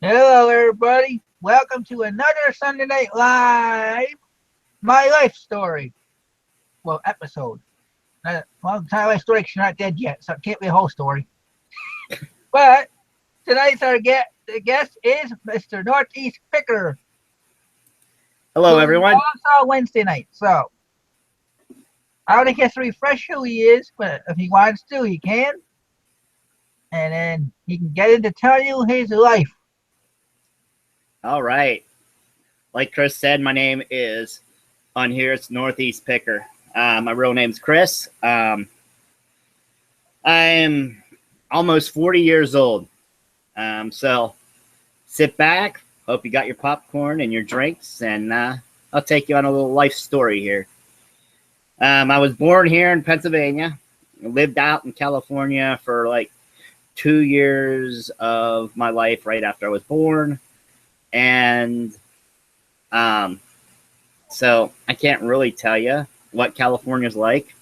Hello, everybody. Welcome to another Sunday Night Live, My Life Story. Well, episode. My life story, 'cause you're not dead yet, so it can't be a whole story. But tonight's the guest is Mr. NorthEast Picker, Hello, who you everyone. all saw Wednesday night. So I don't think he has to refresh who he is, but if he wants to, he can. And then he can get into tell you his life. All right. Like Chris said, my name is on here. It's NorthEast Picker. My real name's Chris. I'm almost 40 years old. So sit back. Hope you got your popcorn and your drinks, and I'll take you on a little life story here. I was born here in Pennsylvania. Lived out in California for like 2 years of my life right after I was born. And so I can't really tell you what California's like.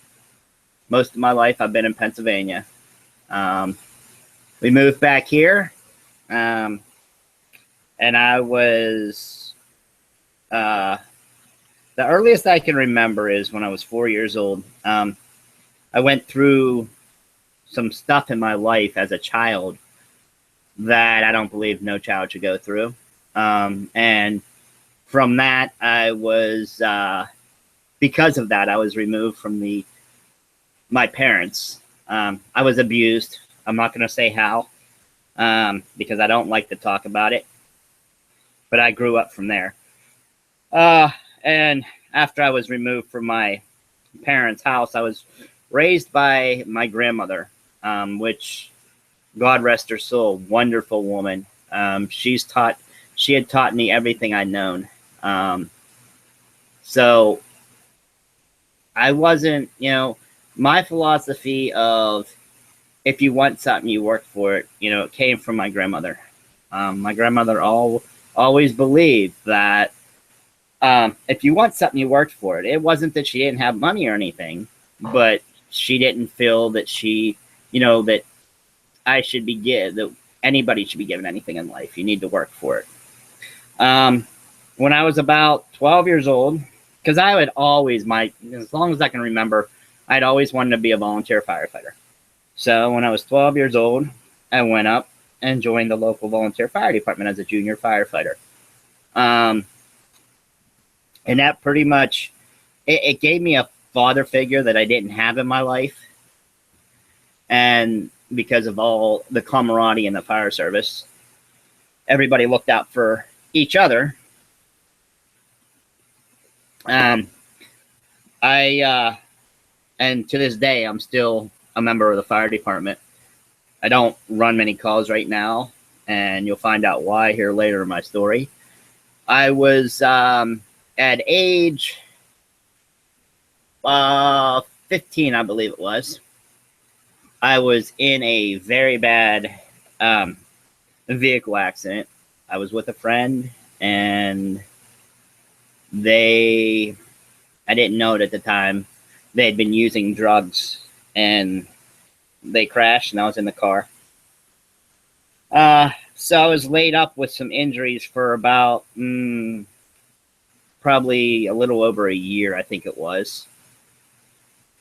Most of my life I've been in Pennsylvania. We moved back here, and I was the earliest I can remember is when I was 4 years old. I went through some stuff in my life as a child that I don't believe no child should go through. And from that, I was, because of that, I was removed from my parents. I was abused. I'm not going to say how, because I don't like to talk about it, but I grew up from there. And after I was removed from my parents' house, I was raised by my grandmother, which, God rest her soul, wonderful woman. She had taught me everything I'd known. So I wasn't, my philosophy of if you want something, you work for it, it came from my grandmother. My grandmother always believed that if you want something, you worked for it. It wasn't that she didn't have money or anything, but she didn't feel that that I should be that anybody should be given anything in life. You need to work for it. When I was about 12 years old, because I would always, as long as I can remember, I'd always wanted to be a volunteer firefighter. So when I was 12 years old, I went up and joined the local volunteer fire department as a junior firefighter. And that pretty much, it gave me a father figure that I didn't have in my life. And because of all the camaraderie in the fire service, everybody looked out for each other. And to this day, I'm still a member of the fire department. I don't run many calls right now, and you'll find out why here later in my story. I was at age 15, I believe it was. I was in a very bad vehicle accident. I was with a friend, and I didn't know it at the time, they had been using drugs, and they crashed, and I was in the car. So I was laid up with some injuries for about probably a little over a year, I think it was.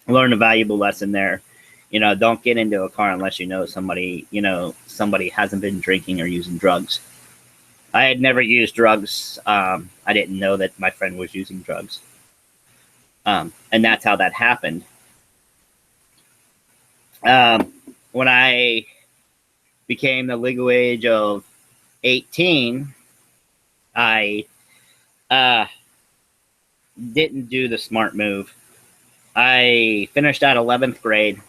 I learned a valuable lesson there. Don't get into a car unless somebody hasn't been drinking or using drugs. I had never used drugs. I didn't know that my friend was using drugs. And that's how that happened. When I became the legal age of 18, I didn't do the smart move. I finished out 11th grade,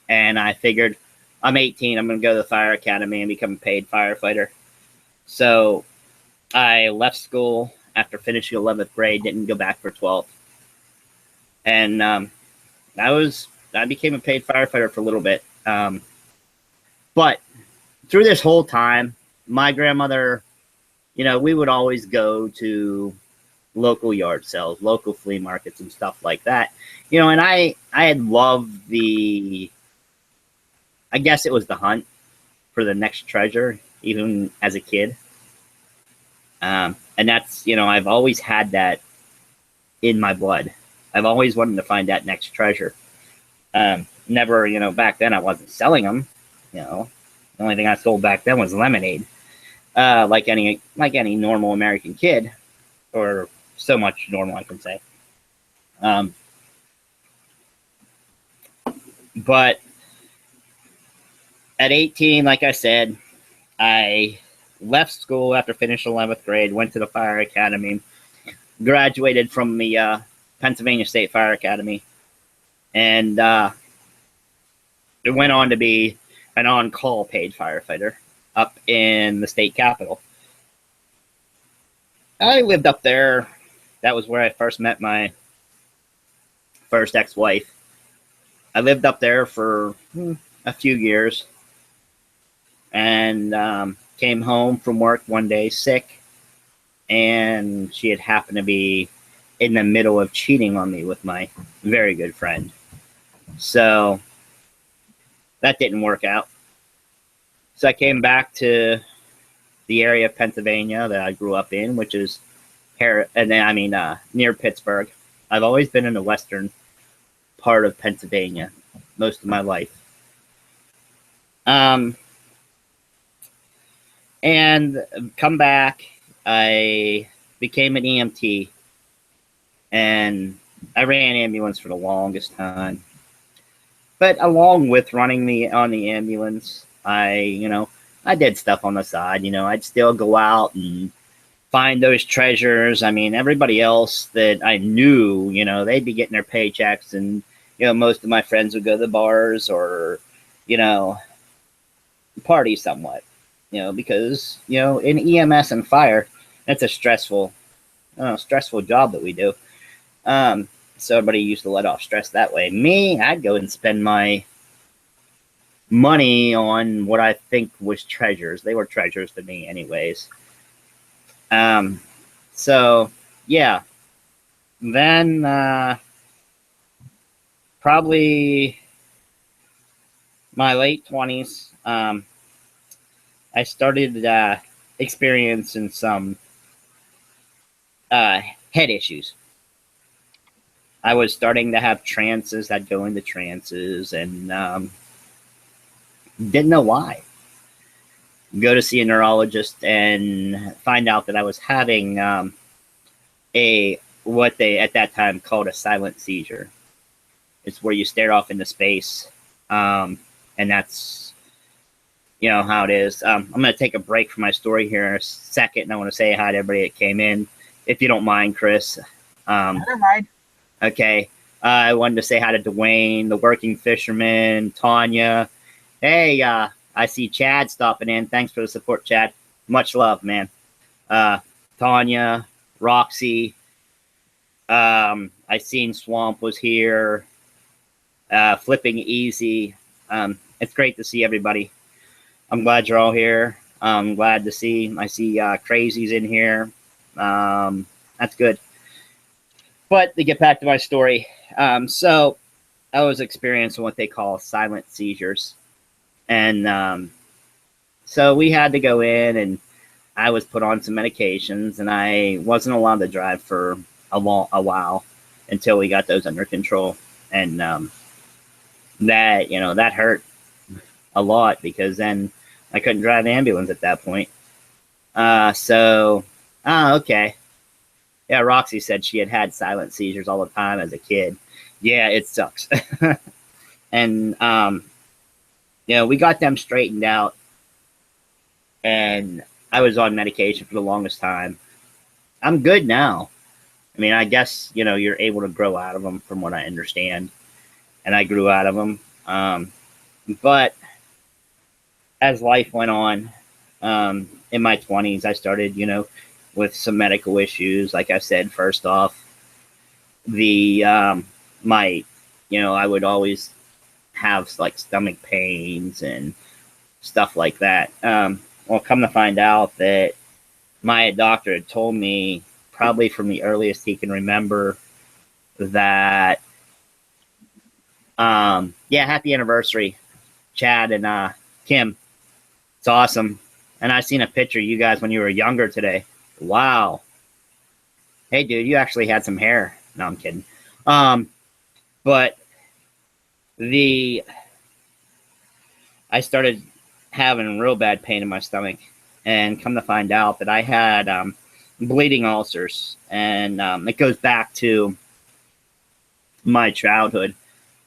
and I figured I'm 18, I'm going to go to the fire academy and become a paid firefighter. So I left school after finishing 11th grade, didn't go back for 12th. And I became a paid firefighter for a little bit. But through this whole time, my grandmother, we would always go to local yard sales, local flea markets and stuff like that. And I had loved I guess it was the hunt for the next treasure, even as a kid. And that's, I've always had that in my blood. I've always wanted to find that next treasure. Never, back then I wasn't selling them. The only thing I sold back then was lemonade, like any normal American kid, or so much normal I can say. But at 18, like I said, I left school after finishing 11th grade, went to the fire academy, graduated from the Pennsylvania State Fire Academy, and it went on to be an on-call paid firefighter up in the state capital. I lived up there. That was where I first met my first ex-wife. I lived up there for a few years, and came home from work one day sick, and she had happened to be in the middle of cheating on me with my very good friend. So that didn't work out. So I came back to the area of Pennsylvania that I grew up in, which is near Pittsburgh. I've always been in the western part of Pennsylvania most of my life. And come back, I became an EMT, and I ran ambulance for the longest time. But along with running on the ambulance, I did stuff on the side. I'd still go out and find those treasures. I mean, everybody else that I knew, they'd be getting their paychecks, and most of my friends would go to the bars or, party somewhat. Because in EMS and fire, it's a stressful job that we do. So everybody used to let off stress that way. Me, I'd go and spend my money on what I think was treasures. They were treasures to me anyways. So yeah. Then probably my late 20s, I started experiencing some head issues. I was starting to have trances. I'd go into trances and didn't know why. Go to see a neurologist and find out that I was having what they at that time called a silent seizure. It's where you stare off into space, and that's how it is. I'm going to take a break from my story here in a second, and I want to say hi to everybody that came in, if you don't mind, Chris. Never mind. Okay. I wanted to say hi to Dwayne, the working fisherman, Tanya. Hey, I see Chad stopping in. Thanks for the support, Chad. Much love, man. Tanya, Roxy. I seen Swamp was here. Flipping Easy. It's great to see everybody. I'm glad you're all here. I'm glad to see. I see Crazies in here. That's good. But to get back to my story, so I was experiencing what they call silent seizures. And so we had to go in, and I was put on some medications, and I wasn't allowed to drive for a while until we got those under control. And that hurt a lot, because then I couldn't drive the ambulance at that point. Okay. Yeah, Roxy said she had silent seizures all the time as a kid. Yeah, it sucks. And, we got them straightened out, and I was on medication for the longest time. I'm good now. I mean, I guess, you're able to grow out of them from what I understand. And I grew out of them. But as life went on, in my 20s, I started, with some medical issues. Like I said, first off, I would always have like stomach pains and stuff like that. Well, come to find out that my doctor had told me, probably from the earliest he can remember, that happy anniversary, Chad and Kim. It's awesome. And I seen a picture of you guys when you were younger today. Wow. Hey, dude, you actually had some hair. No, I'm kidding. Um, but the I started having real bad pain in my stomach, and come to find out that I had bleeding ulcers, and it goes back to my childhood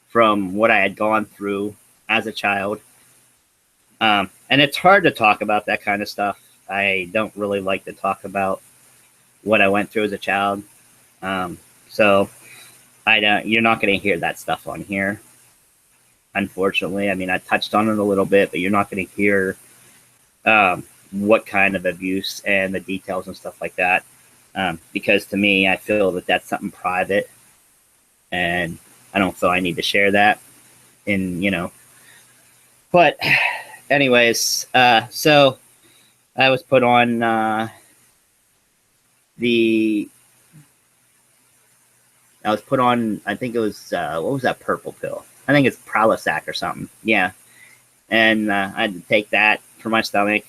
from what I had gone through as a child. And it's hard to talk about that kind of stuff. I don't really like to talk about what I went through as a child. So I don't. You're not going to hear that stuff on here, unfortunately. I mean, I touched on it a little bit, but you're not going to hear what kind of abuse and the details and stuff like that. Because to me, I feel that that's something private, and I don't feel I need to share that. And but anyways, so I was put on I think it was, what was that purple pill? I think it's Pralisac or something. Yeah. And I had to take that for my stomach.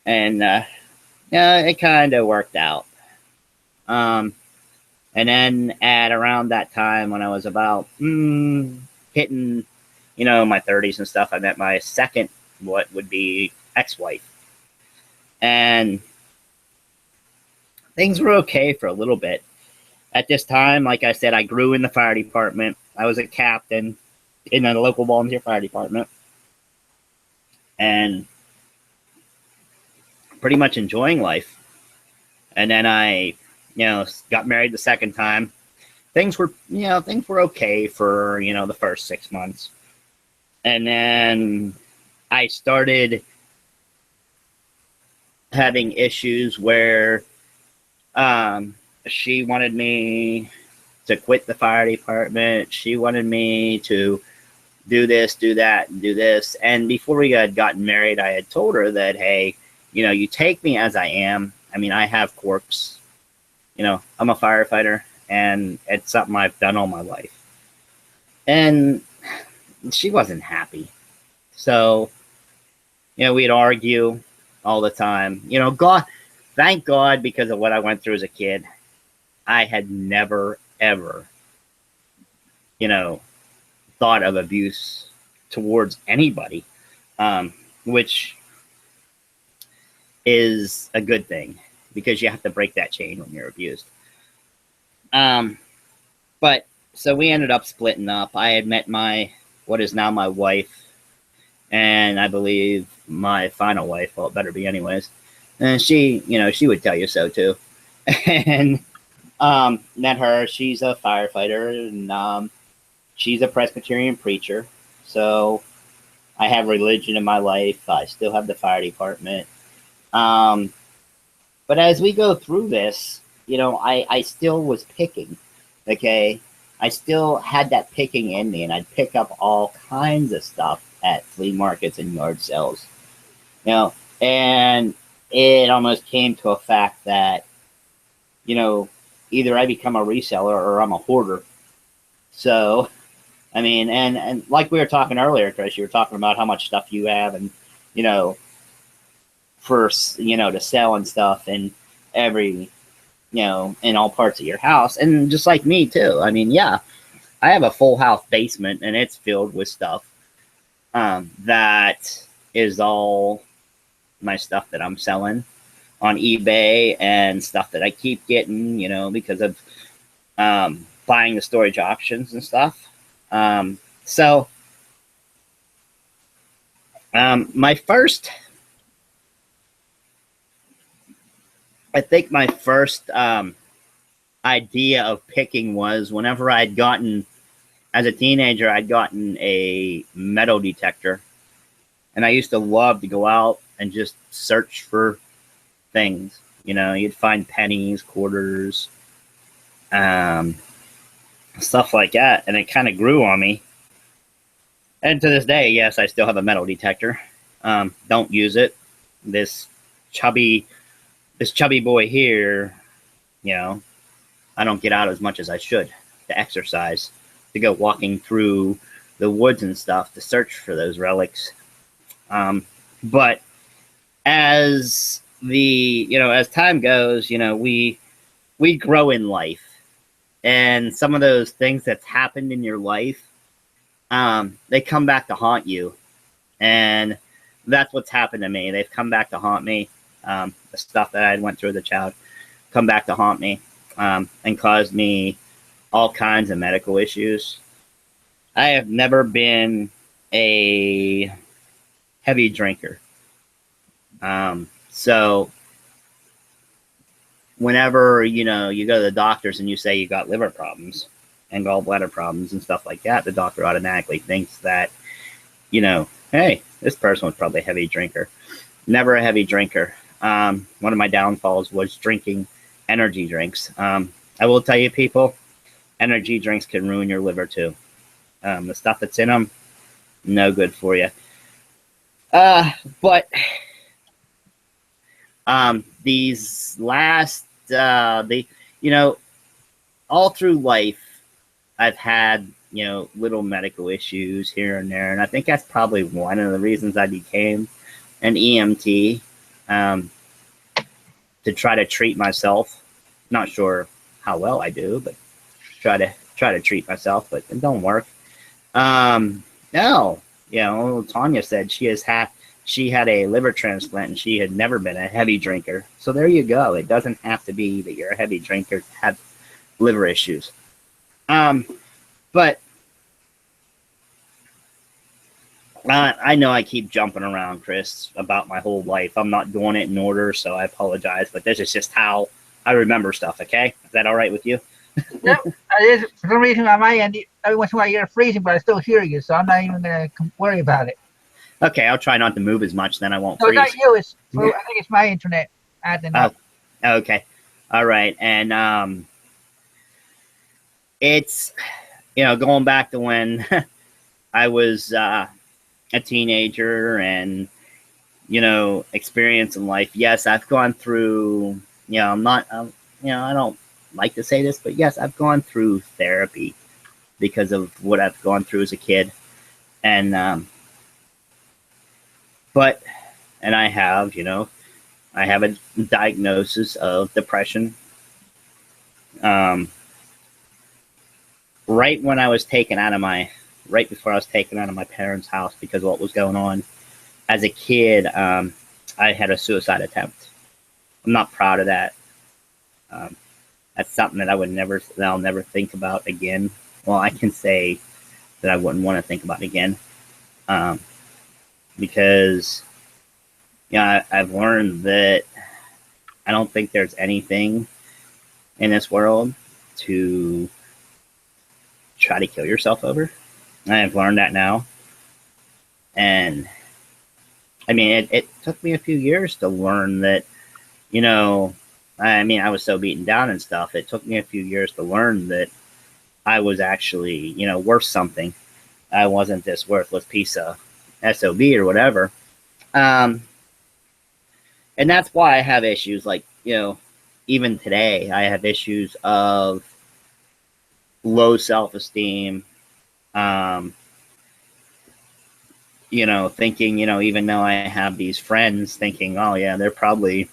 And yeah, it kind of worked out. And then at around that time, when I was about hitting, my 30s and stuff, I met my second, what would be ex-wife. And things were okay for a little bit. At this time, like I said, I grew in the fire department. I was a captain in a local volunteer fire department, and pretty much enjoying life. And then I, got married the second time. Things were okay for, the first 6 months. And then I started having issues where she wanted me to quit the fire department. She wanted me to do this, do that, and do this. And before we had gotten married, I had told her that, hey, you take me as I am. I mean, I have quirks. I'm a firefighter, and it's something I've done all my life. And she wasn't happy. So, we'd argue all the time. Thank God, because of what I went through as a kid, I had never, ever, thought of abuse towards anybody, which is a good thing, because you have to break that chain when you're abused. But so we ended up splitting up. I had met what is now my wife, and I believe my final wife. Well, it better be anyways. And she would tell you so too. And met her. She's a firefighter, and she's a Presbyterian preacher. So I have religion in my life. I still have the fire department. But as we go through this, I still was picking. Okay, I still had that picking in me, and I'd pick up all kinds of stuff at flea markets and yard sales. And it almost came to a fact that, either I become a reseller or I'm a hoarder. So, I mean, and like we were talking earlier, Chris, you were talking about how much stuff you have, and, for, to sell and stuff, and every, in all parts of your house. And just like me too. I mean, yeah, I have a full house basement, and it's filled with stuff. That is all my stuff that I'm selling on eBay, and stuff that I keep getting, because of buying the storage options and stuff. So my first idea of picking was whenever I'd gotten, as a teenager, I'd gotten a metal detector, and I used to love to go out and just search for things. You'd find pennies, quarters, stuff like that, and it kind of grew on me. And to this day, yes, I still have a metal detector. Don't use it. This chubby boy here, I don't get out as much as I should to exercise, to go walking through the woods and stuff to search for those relics. But as as time goes, we grow in life, and some of those things that's happened in your life, they come back to haunt you, and that's what's happened to me. They've come back to haunt me. The stuff that I went through as a child come back to haunt me, and caused me all kinds of medical issues. I have never been a heavy drinker. So whenever, you go to the doctors and you say you got liver problems and gallbladder problems and stuff like that, the doctor automatically thinks that, hey, this person was probably a heavy drinker. Never a heavy drinker. One of my downfalls was drinking energy drinks. I will tell you, people, energy drinks can ruin your liver too. The stuff that's in them, no good for you. But these last, all through life, I've had, little medical issues here and there. And I think that's probably one of the reasons I became an EMT, to try to treat myself. Not sure how well I do, but try to treat myself, but it don't work. No, Tanya said she had a liver transplant and she had never been a heavy drinker. So there you go. It doesn't have to be that you're a heavy drinker to have liver issues. But I know I keep jumping around, Chris, about my whole life. I'm not doing it in order, so I apologize. But this is just how I remember stuff, okay? Is that all right with you? Yep. It is, for some reason on my end, every once in a while you're freezing, but I still hear you, so I'm not even going to worry about it. Okay, I'll try not to move as much, then I won't freeze. No, not you. I think it's my internet acting up. Okay. All right. And it's, going back to when I was a teenager and, experiencing life. Yes, I've gone through, I'm not, I don't like to say this, but yes, I've gone through therapy because of what I've gone through as a kid. And, and I have, I have a diagnosis of depression. Right when I was taken out of right before I was taken out of my parents' house because of what was going on as a kid, I had a suicide attempt. I'm not proud of that. That's something that I'll never think about again. Well, I can say that I wouldn't want to think about again. Because, I've learned that I don't think there's anything in this world to try to kill yourself over. I've learned that now. And, I mean, it took me a few years to learn that, I was so beaten down and stuff. It took me a few years to learn that I was actually, worth something. I wasn't this worthless piece of SOB or whatever. And that's why I have issues like, even today, I have issues of low self-esteem, thinking, even though I have these friends thinking, oh yeah, they're probably,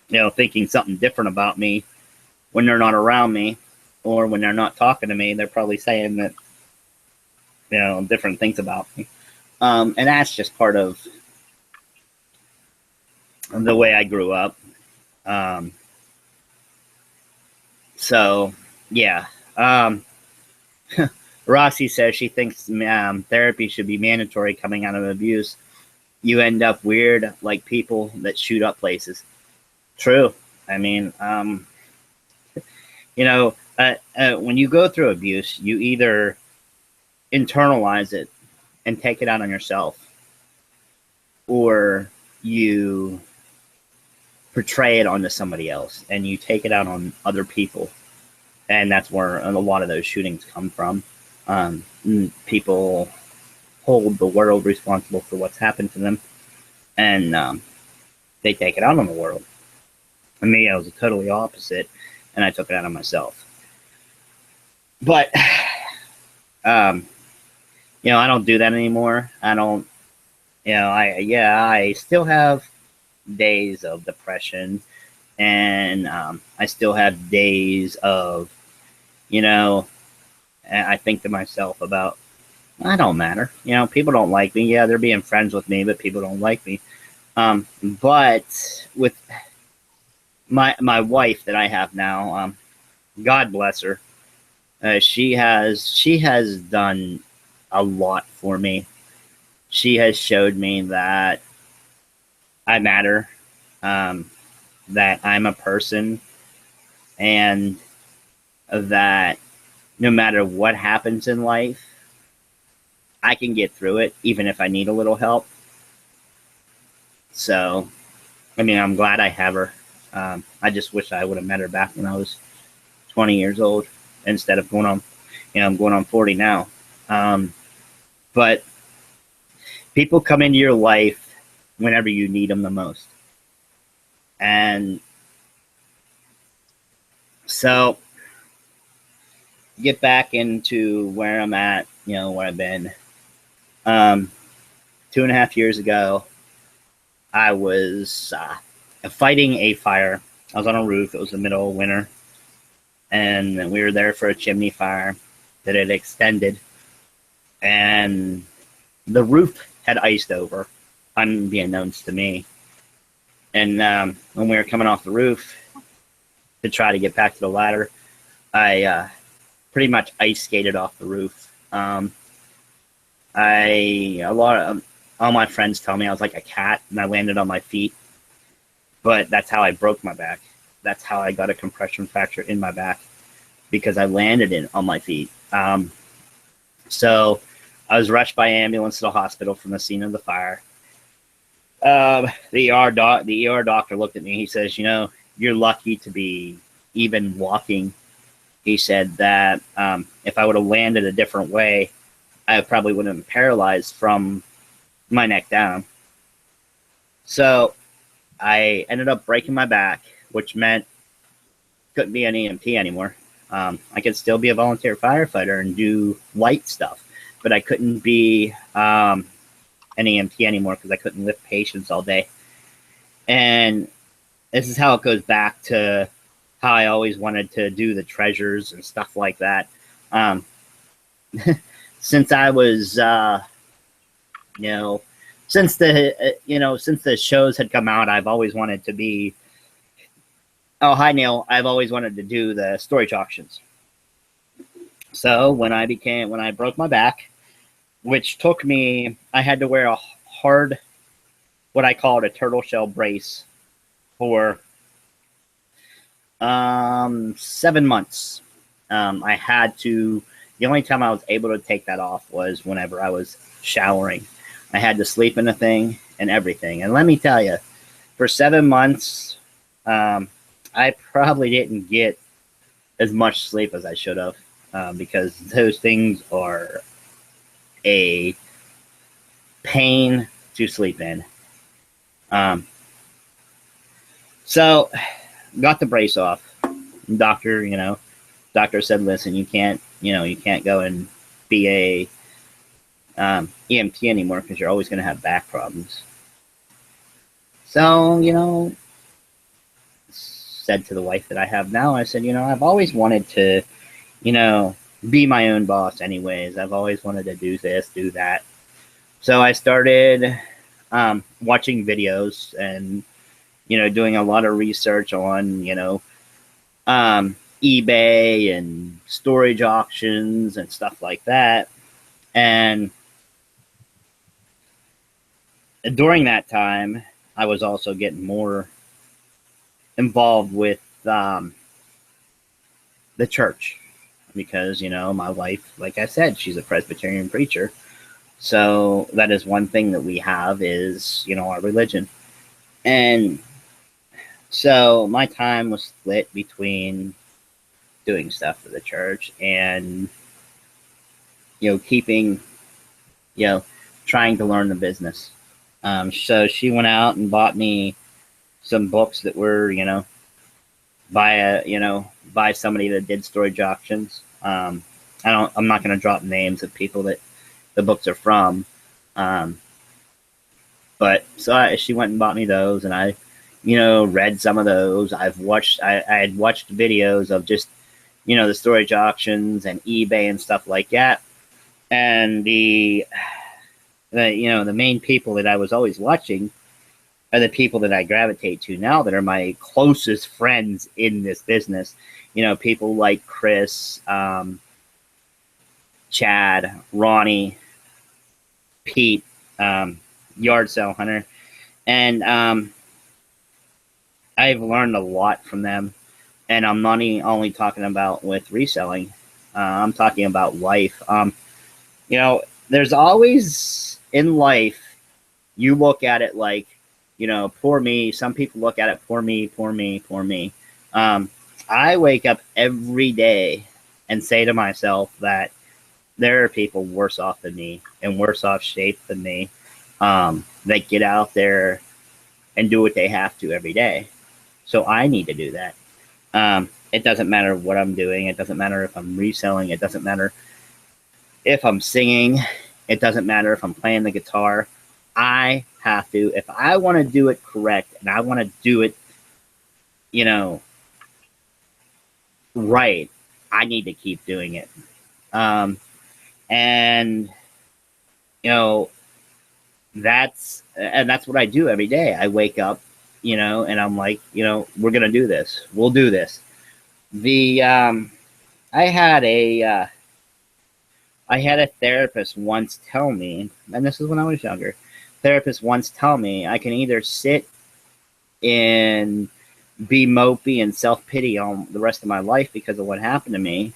thinking something different about me when they're not around me or when they're not talking to me, they're probably saying that, different things about me. And that's just part of the way I grew up. So, yeah. Roxy says she thinks therapy should be mandatory coming out of abuse. You end up weird like people that shoot up places. True. I mean, when you go through abuse, you either internalize it and take it out on yourself, or you portray it onto somebody else and you take it out on other people. And that's where a lot of those shootings come from. People hold the world responsible for what's happened to them, and they take it out on the world. For me, I was totally opposite, and I took it out on myself. But, I don't do that anymore. I don't, I still have days of depression, and I still have days of, you know, I think to myself about, I don't matter. You know, people don't like me. Yeah, they're being friends with me, but people don't like me. But with my wife that I have now, God bless her, she has done a lot for me. She has showed me that I matter, um, that I'm a person, and that no matter what happens in life, I can get through it, even if I need a little help. So, I mean, I'm glad I have her. I just wish I would have met her back when I was 20 years old instead of going on, I'm going on 40 now. But people come into your life whenever you need them the most. And so, get back into where I'm at, where I've been. 2.5 years ago, I was fighting a fire. I was on a roof. It was the middle of winter. And we were there for a chimney fire that had extended. And the roof had iced over, unbeknownst to me. And when we were coming off the roof to try to get back to the ladder, I pretty much ice skated off the roof. All my friends tell me I was like a cat, and I landed on my feet. But that's how I broke my back. That's how I got a compression fracture in my back, because I landed on my feet. So I was rushed by ambulance to the hospital from the scene of the fire. The ER doctor looked at me. He says, you're lucky to be even walking. He said that if I would have landed a different way, I probably would have been paralyzed from my neck down. So I ended up breaking my back, which meant couldn't be an EMT anymore. I could still be a volunteer firefighter and do light stuff, but I couldn't be an EMT anymore because I couldn't lift patients all day. And this is how it goes back to how I always wanted to do the treasures and stuff like that. Since I was, since the shows had come out, I've always wanted to be. Oh, hi, Neil. I've always wanted to do the storage auctions. So when I broke my back, which took me, I had to wear a hard, what I called a turtle shell brace for 7 months. I had to, the only time I was able to take that off was whenever I was showering. I had to sleep in the thing and everything. And let me tell you, for 7 months, I probably didn't get as much sleep as I should have, because those things are a pain to sleep in. So got the brace off. Doctor said, listen, you can't go and be a EMT anymore because you're always going to have back problems. So, said to the wife that I have now, I said, I've always wanted to, be my own boss anyways. I've always wanted to do this, do that. So I started watching videos and, doing a lot of research on, eBay and storage auctions and stuff like that. And during that time, I was also getting more involved with the church, because my wife, like I said, she's a Presbyterian preacher. So that is one thing that we have is our religion. And so my time was split between doing stuff for the church and keeping trying to learn the business. So she went out and bought me some books that were by somebody that did storage auctions. I'm not going to drop names of people that the books are from. But so she went and bought me those, and I, read some of those. I had watched videos of just, the storage auctions and eBay and stuff like that. And the main people that I was always watching are the people that I gravitate to now that are my closest friends in this business. People like Chris, Chad, Ronnie, Pete, Yard Sale Hunter. And I've learned a lot from them. And I'm not only talking about with reselling. I'm talking about life. There's always in life, you look at it like, poor me. Some people look at it, poor me, poor me, poor me. I wake up every day and say to myself that there are people worse off than me and worse off shape than me that get out there and do what they have to every day. So I need to do that. It doesn't matter what I'm doing. It doesn't matter if I'm reselling. It doesn't matter if I'm singing. It doesn't matter if I'm playing the guitar. I have to, if I want to do it correct and I want to do it, right, I need to keep doing it. And that's what I do every day. I wake up, and I'm like, we're gonna do this. We'll do this. I had a therapist once tell me, and this is when I was younger. Therapist once tell me I can either sit and be mopey and self-pity on the rest of my life because of what happened to me,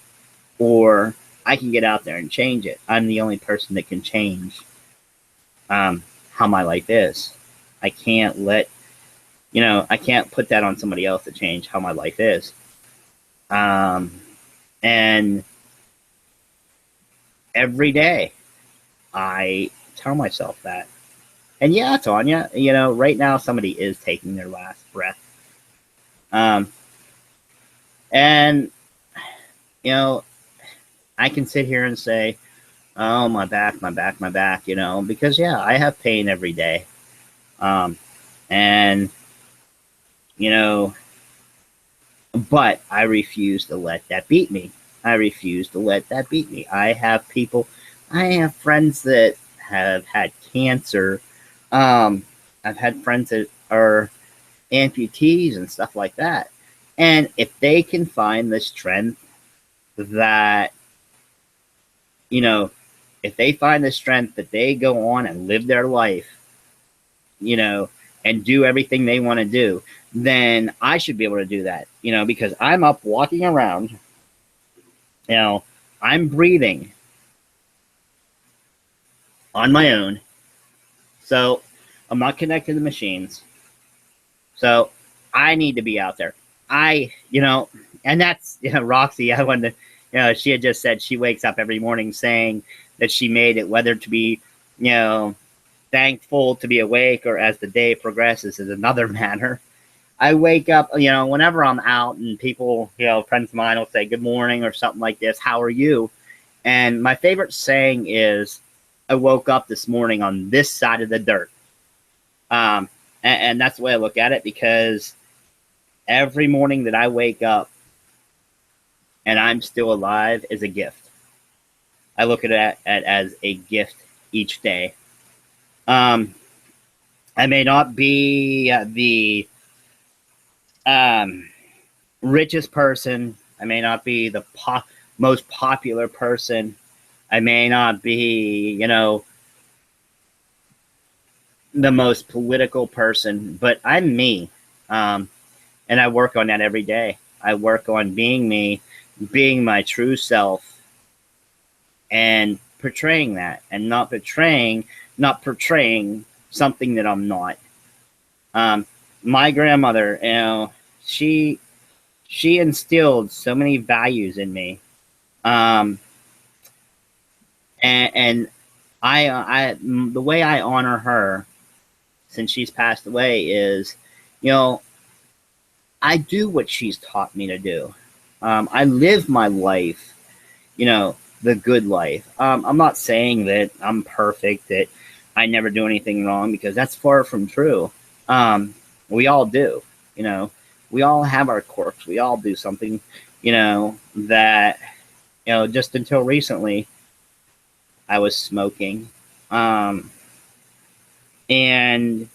or I can get out there and change it. I'm the only person that can change how my life is. I can't I can't put that on somebody else to change how my life is. And every day I tell myself that. And yeah, Tanya, right now somebody is taking their last breath. And, I can sit here and say, oh, my back, because yeah, I have pain every day. And, but I refuse to let that beat me. I have friends that have had cancer. I've had friends that are amputees and stuff like that. And if they can find the strength that, if they find the strength that they go on and live their life, and do everything they want to do, then I should be able to do that, because I'm up walking around, I'm breathing on my own. So I'm not connected to machines. So I need to be out there. And that's, Roxy, I wanted to, she had just said she wakes up every morning saying that she made it, whether to be, thankful to be awake or as the day progresses is another matter. I wake up, whenever I'm out and people, friends of mine will say good morning or something like this, how are you? And my favorite saying is, I woke up this morning on this side of the dirt. And that's the way I look at it, because every morning that I wake up and I'm still alive is a gift. I look at it as a gift each day. I may not be the richest person. I may not be the most popular person. I may not be, the most political person, but I'm me. And I work on that every day. I work on being me, being my true self, and portraying that, and not portraying something that I'm not. My grandmother, she instilled so many values in me. And I the way I honor her since she's passed away is, I do what she's taught me to do. I live my life, the good life. I'm not saying that I'm perfect, that I never do anything wrong, because that's far from true. Um, we all do, you know, we all have our quirks. We all do something, that, just until recently I was smoking. Um, and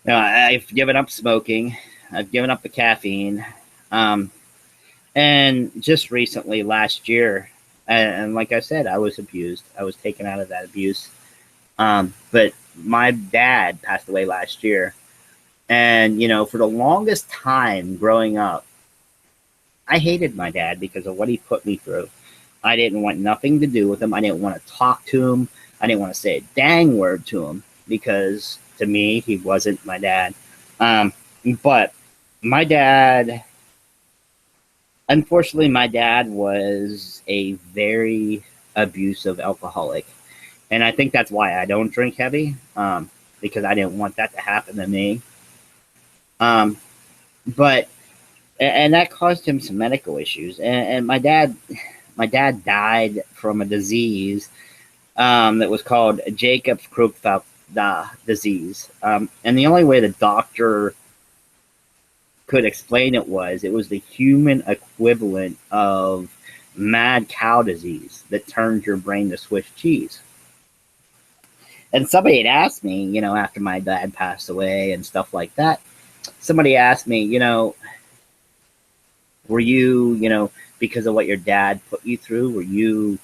I've given up smoking. I've given up the caffeine. Um, and just recently, last year, and like I said, I was abused. I was taken out of that abuse. But my dad passed away last year. And, for the longest time growing up, I hated my dad because of what he put me through. I didn't want nothing to do with him. I didn't want to talk to him. I didn't want to say a dang word to him, because to me, he wasn't my dad. Um, but my dad, unfortunately, my dad was a very abusive alcoholic. And I think that's why I don't drink heavy, because I didn't want that to happen to me. Um, but and that caused him some medical issues. And my dad died from a disease, that was called Jacob's Creutzfeldt disease. And the only way the doctor could explain it was the human equivalent of mad cow disease that turns your brain to Swiss cheese. And somebody had asked me, after my dad passed away and stuff like that, somebody asked me, were you, because of what your dad put you through, were you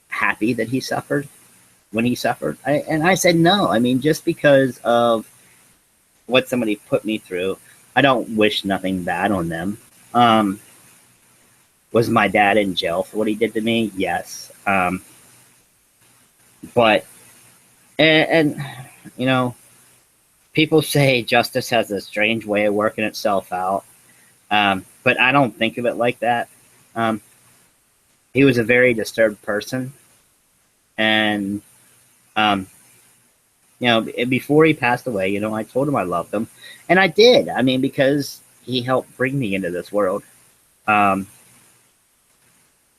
happy that he suffered when he suffered? And I said no. I mean, just because of what somebody put me through, I don't wish nothing bad on them. Was my dad in jail for what he did to me? Yes. But, and people say justice has a strange way of working itself out. But I don't think of it like that. He was a very disturbed person. And, before he passed away, I told him I loved him. And I did. I mean, because he helped bring me into this world.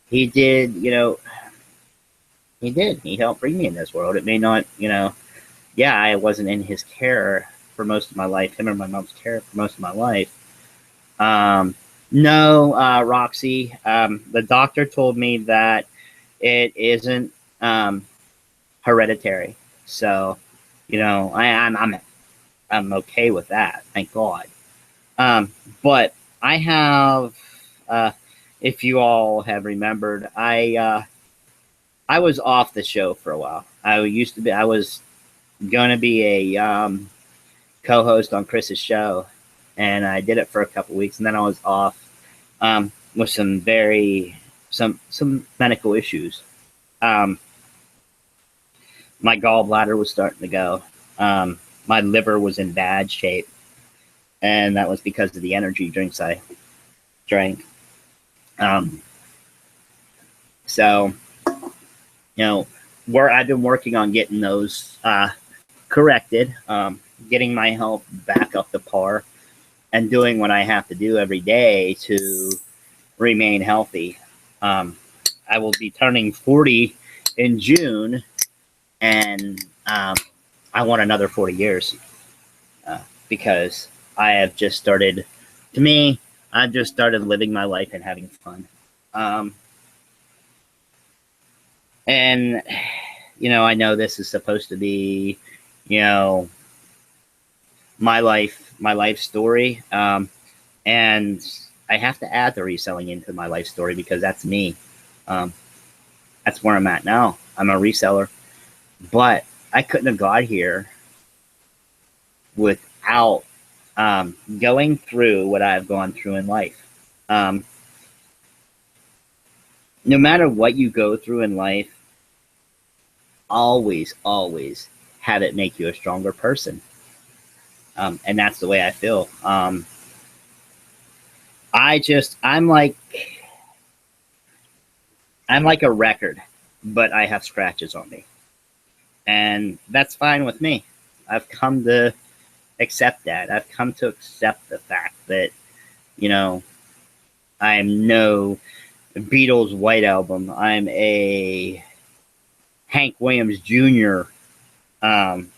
He did, he did. He helped bring me in this world. It may not, I wasn't in his care for most of my life, him or my mom's care for most of my life. No, Roxy, the doctor told me that it isn't hereditary. So, I'm okay with that. Thank God. But I have, if you all have remembered, I was off the show for a while. I was going to be a co-host on Chris's show, and I did it for a couple weeks, and then I was off with some medical issues. My gallbladder was starting to go. My liver was in bad shape, and that was because of the energy drinks I drank. So, where I've been working on getting those corrected, getting my health back up to par, and doing what I have to do every day to remain healthy. I will be turning 40 in June, and I want another 40 years because I have just started, I've just started living my life and having fun. And, I know this is supposed to be, my life story. And I have to add the reselling into my life story because that's me. That's where I'm at now. I'm a reseller, but I couldn't have got here without going through what I've gone through in life. No matter what you go through in life, always have it make you a stronger person. And that's the way I feel. I'm like a record, but I have scratches on me. And that's fine with me. I've come to accept that. I've come to accept the fact that, I'm no Beatles White Album. I'm a Hank Williams Jr. um,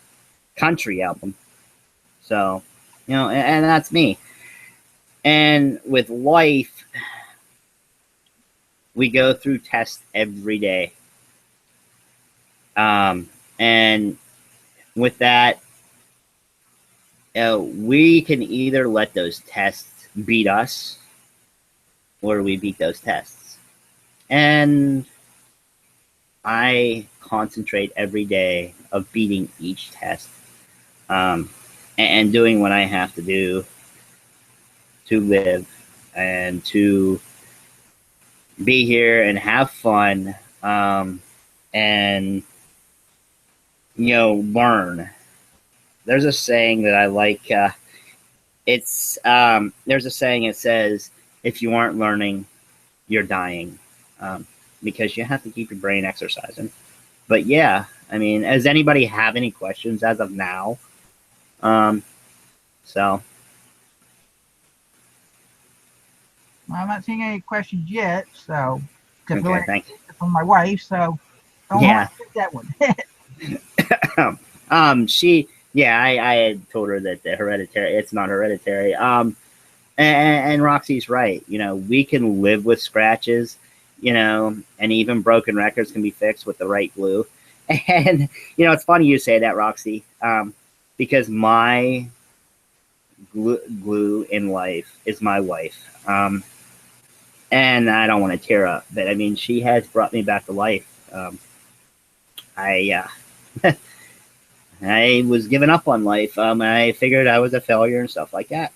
country album. So, and that's me. And with life, we go through tests every day. And with that, we can either let those tests beat us or we beat those tests. And I concentrate every day of beating each test, and doing what I have to do to live and to be here and have fun, and learn. There's a saying that I like. There's a saying that says, "If you aren't learning, you're dying," because you have to keep your brain exercising. But yeah, I mean, does anybody have any questions as of now? So I'm not seeing any questions yet, so okay, thanks. from my wife, so don't Yeah. take that one. I had told her that the hereditary, it's not hereditary. And Roxy's right. We can live with scratches, and even broken records can be fixed with the right glue. And, it's funny you say that, Roxy, because my glue in life is my wife. And I don't want to tear up, but I mean, she has brought me back to life. I I was giving up on life. I figured I was a failure and stuff like that.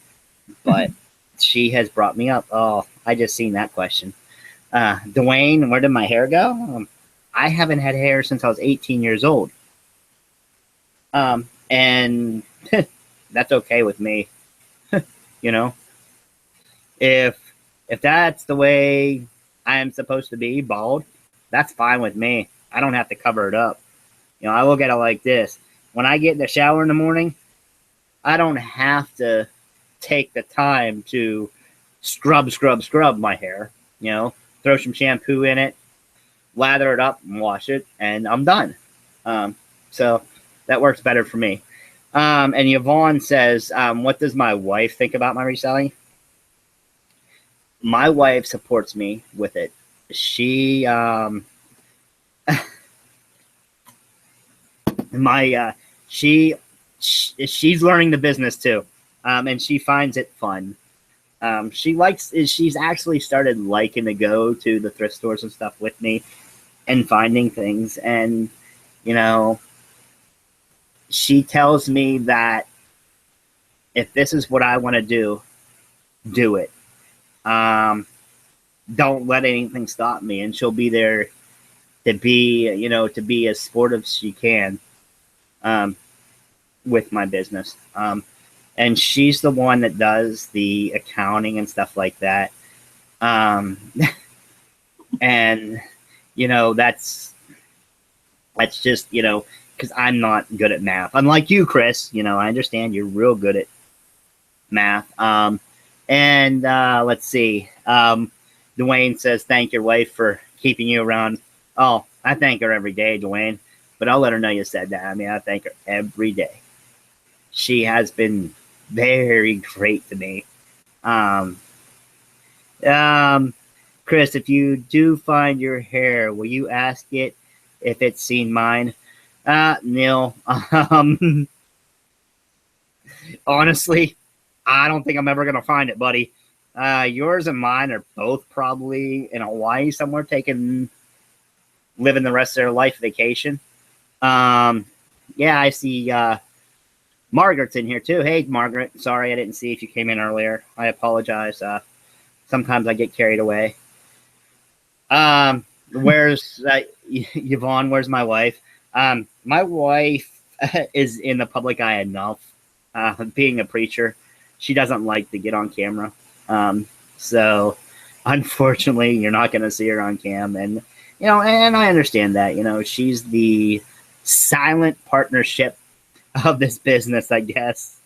But she has brought me up. Oh, I just seen that question. Dwayne, where did my hair go? I haven't had hair since I was 18 years old. And that's okay with me. If that's the way I am supposed to be, bald, that's fine with me. I don't have to cover it up. I look at it like this. When I get in the shower in the morning, I don't have to take the time to scrub my hair. Throw some shampoo in it, lather it up, and wash it, and I'm done. So that works better for me. And Yvonne says, what does my wife think about my reselling? My wife supports me with it. She, she's learning the business too, and she finds it fun. She's actually started liking to go to the thrift stores and stuff with me and finding things. And, she tells me that if this is what I want to do it. Don't let anything stop me. And she'll be there to be as supportive as she can, with my business. And she's the one that does the accounting and stuff like that. And, that's just, because I'm not good at math. Unlike you, Chris, I understand you're real good at math. And let's see. Dwayne says, thank your wife for keeping you around. Oh, I thank her every day, Dwayne. But I'll let her know you said that. I mean, I thank her every day. She has been very great to me. Chris, if you do find your hair, will you ask it if it's seen mine? Neil, honestly, I don't think I'm ever going to find it, buddy. Yours and mine are both probably in Hawaii somewhere living the rest of their life vacation. Yeah, I see Margaret's in here too. Hey, Margaret. Sorry I didn't see if you came in earlier. I apologize. Sometimes I get carried away. Where's Yvonne? Where's my wife? My wife is in the public eye enough. Being a preacher, she doesn't like to get on camera. So unfortunately, you're not going to see her on cam. And, and I understand that, she's the silent partnership of this business, I guess.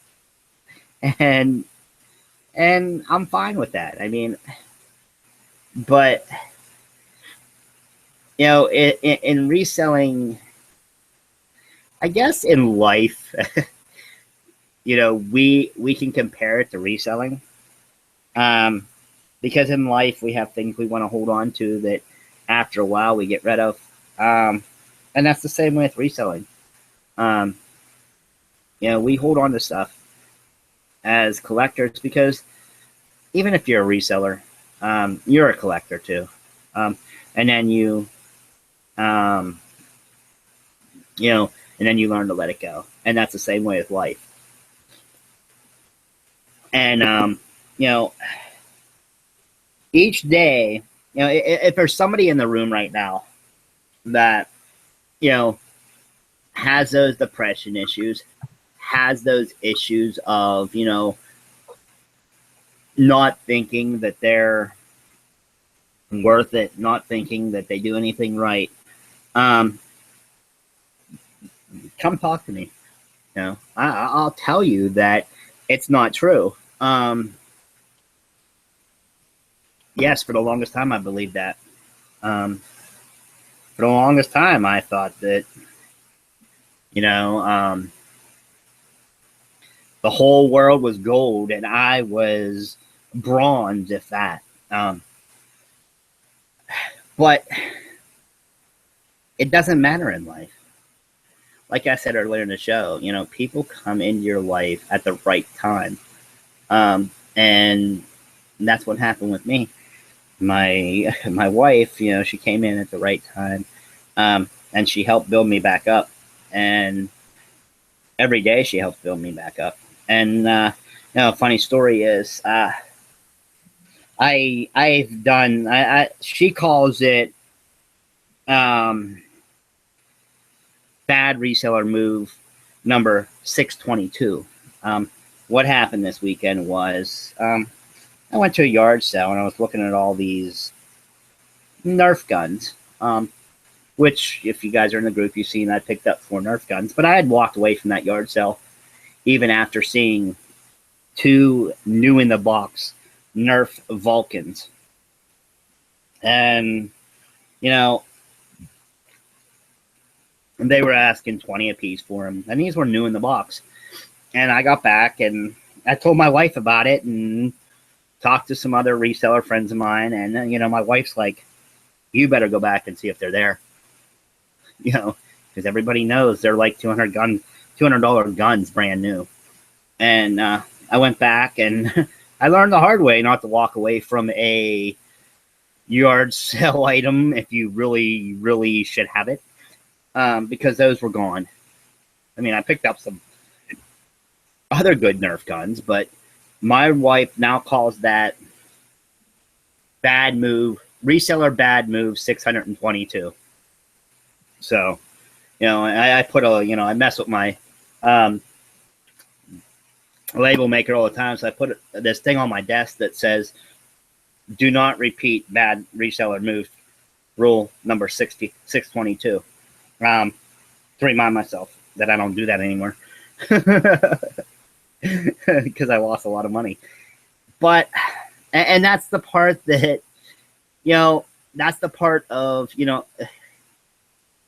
And I'm fine with that. I mean, but, in reselling, I guess in life, we can compare it to reselling. Um, because in life we have things we want to hold on to that after a while we get rid of. Um, and that's the same with reselling. Um, we hold on to stuff as collectors because even if you're a reseller, you're a collector too. And then um, and then you learn to let it go. And that's the same way with life. And, each day, if there's somebody in the room right now that, has those depression issues, has those issues of, not thinking that they're worth it, not thinking that they do anything right, um, come talk to me. I'll tell you that it's not true. Yes, for the longest time, I believed that. For the longest time, I thought that, the whole world was gold and I was bronze, if that. But it doesn't matter in life. Like I said earlier in the show, people come into your life at the right time. And that's what happened with me. My wife, she came in at the right time, and she helped build me back up. And every day she helps build me back up. And a funny story is, I've done. She calls it bad reseller move number 622. What happened this weekend was I went to a yard sale and I was looking at all these Nerf guns. Which, if you guys are in the group, you've seen I picked up 4 Nerf guns. But I had walked away from that yard sale even after seeing 2 new in the box Nerf Vulcans. And, they were asking 20 a piece for them. And these were new in the box. And I got back and I told my wife about it and talked to some other reseller friends of mine. And, my wife's like, you better go back and see if they're there. Because everybody knows they're like $200 guns brand new. And I went back and I learned the hard way not to walk away from a yard sale item if you really, really should have it, because those were gone. I mean, I picked up some other good Nerf guns, but my wife now calls that bad move, reseller bad move 622. So, I put I mess with my label maker all the time. So I put this thing on my desk that says, do not repeat bad reseller move rule number 622. To remind myself that I don't do that anymore. Because I lost a lot of money. But, and that's the part that, that's the part of,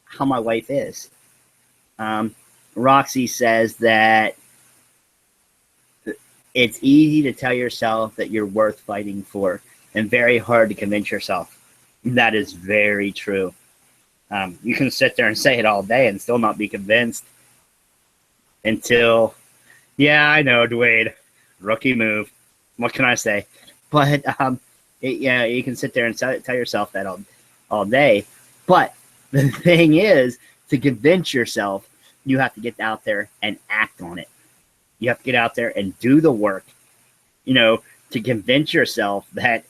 how my wife is. Roxy says that it's easy to tell yourself that you're worth fighting for and very hard to convince yourself. That is very true. You can sit there and say it all day and still not be convinced until, yeah, I know, Dwayne, rookie move. What can I say? But, you can sit there and tell yourself that all day. But the thing is, to convince yourself, you have to get out there and act on it. You have to get out there and do the work, to convince yourself that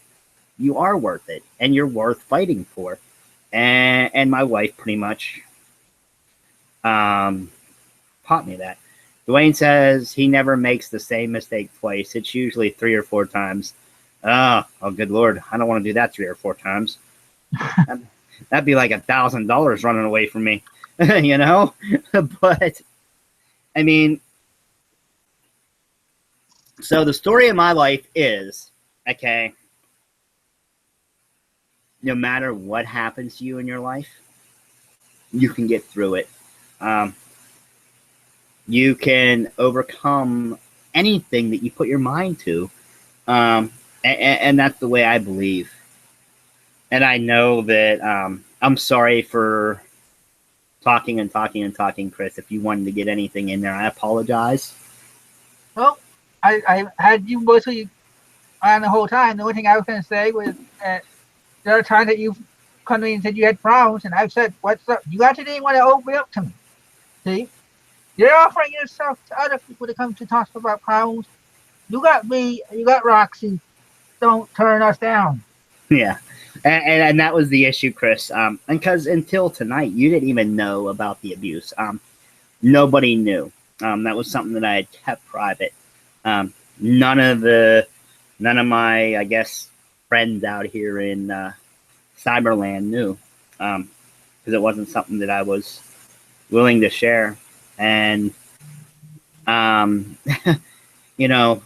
you are worth it and you're worth fighting for. And my wife pretty much taught me that. Dwayne says he never makes the same mistake twice. It's usually 3 or 4 times. Oh, good Lord. I don't want to do that 3 or 4 times. That'd be like $1,000 running away from me, But, I mean, so the story of my life is, okay, no matter what happens to you in your life, you can get through it. you can overcome anything that you put your mind to. And that's the way I believe. And I know that I'm sorry for talking and talking and talking, Chris. If you wanted to get anything in there, I apologize. Well, I had you mostly on the whole time. The only thing I was going to say was there are times that you've come to me and said you had problems, and I've said, "What's up?" You actually didn't want to open up to me. See, you're offering yourself to other people to come to talk about problems. You got me, you got Roxy. Don't turn us down. Yeah. And that was the issue, Chris. And because until tonight, you didn't even know about the abuse. Nobody knew. That was something that I had kept private. None of my, I guess, friends out here in Cyberland knew, because it wasn't something that I was willing to share. And you know,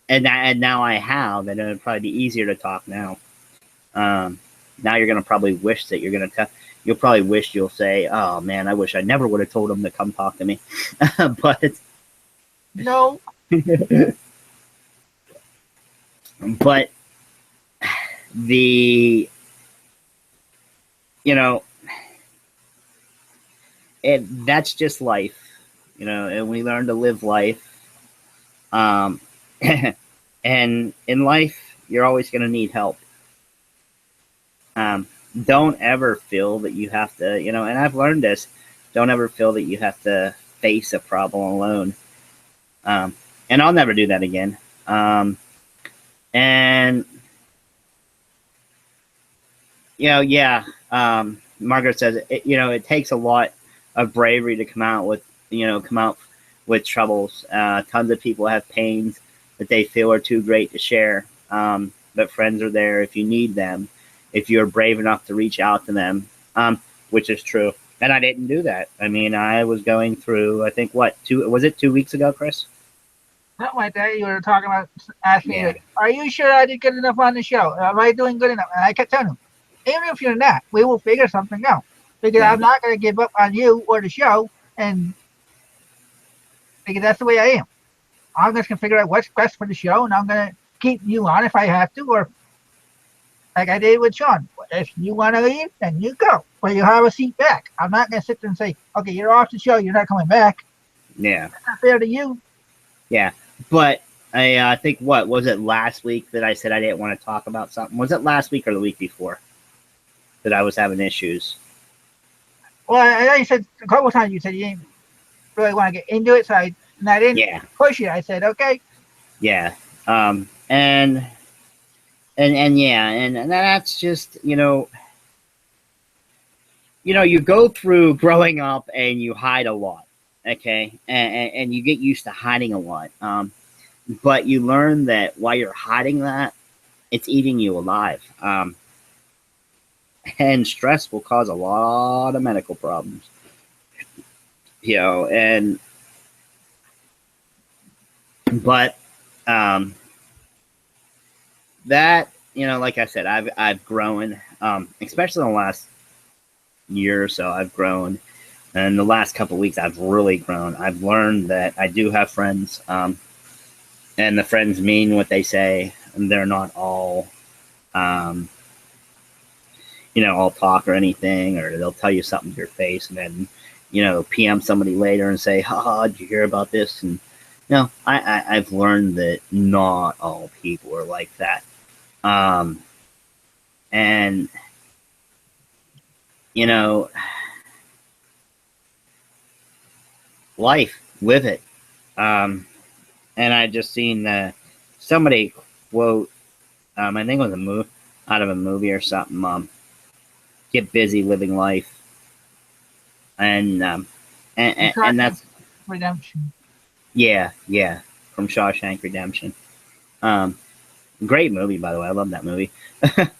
and now I have, and it'd probably be easier to talk now. Now you're gonna probably wish that you're gonna tell. You'll probably wish you'll say, "Oh man, I wish I never would have told him to come talk to me." But No, but the you know that's just life, and we learn to live life. Um, and in life, you're always going to need help. Don't ever feel that you have to, and I've learned this. Don't ever feel that you have to face a problem alone. And I'll never do that again. And yeah. Margaret says it takes a lot of bravery to come out with troubles. Tons of people have pains that they feel are too great to share. But friends are there if you need them, if you're brave enough to reach out to them, which is true. And I didn't do that. I mean, I was going through, I think, was it 2 weeks ago, Chris? something like that. You were talking about asking me, Yeah. like, "Are you sure I did good enough on the show? Am I doing good enough?" And I kept telling him, "Even if you're not, we will figure something out. Because Yeah. I'm not going to give up on you or the show, and because that's the way I am. I'm just going to figure out what's best for the show, and I'm going to keep you on if I have to, or like I did with Sean. If you want to leave, then you go, or you have a seat back. I'm not going to sit there and say, okay, you're off the show, you're not coming back. Yeah. That's not fair to you." Yeah. But I think, what was it last week that I said I didn't want to talk about something? Was it last week or the week before that I was having issues? Well, I know you said a couple times you said you didn't really want to get into it, and I didn't Yeah. push you. I said, okay. Yeah. And yeah, and that's just, you go through growing up and you hide a lot, okay? And you get used to hiding a lot. But you learn that while you're hiding that, it's eating you alive. And stress will cause a lot of medical problems. And but that, like I said, I've grown, especially in the last year or so. I've grown, and the last couple of weeks I've really grown. I've learned that I do have friends, and the friends mean what they say, and they're not all all talk or anything, or they'll tell you something to your face and then PM somebody later and say, did you hear about this? And I've learned that not all people are like that. And life, live it. And I just seen somebody quote, I think it was out of a movie or something. Get busy living life, and that's Redemption. Yeah, from Shawshank Redemption. Great movie, by the way. I love that movie. But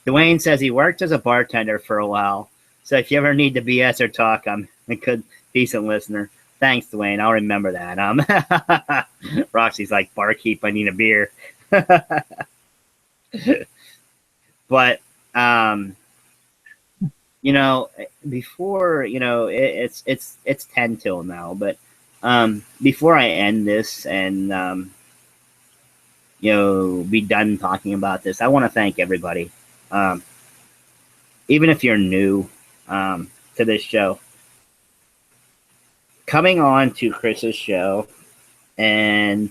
Dwayne says he worked as a bartender for a while, so if you ever need to BS or talk, I'm a good, decent listener. Thanks, Dwayne. I'll remember that. Roxy's like, barkeep, I need a beer. But before, it's 10 till now, but before I end this and be done talking about this, I want to thank everybody. Um, Even if you're new to this show, coming on to Chris's show and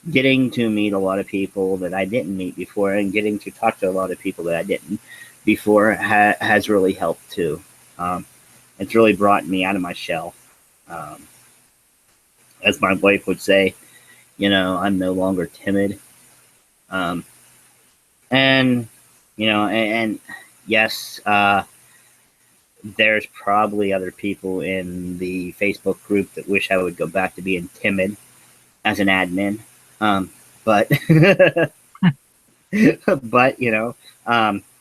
getting to meet a lot of people that I didn't meet before and getting to talk to a lot of people that I didn't before has really helped too. Um, it's really brought me out of my shell. Um, as my wife would say, I'm no longer timid. Um, and, and yes, there's probably other people in the Facebook group that wish I would go back to being timid as an admin. But, but,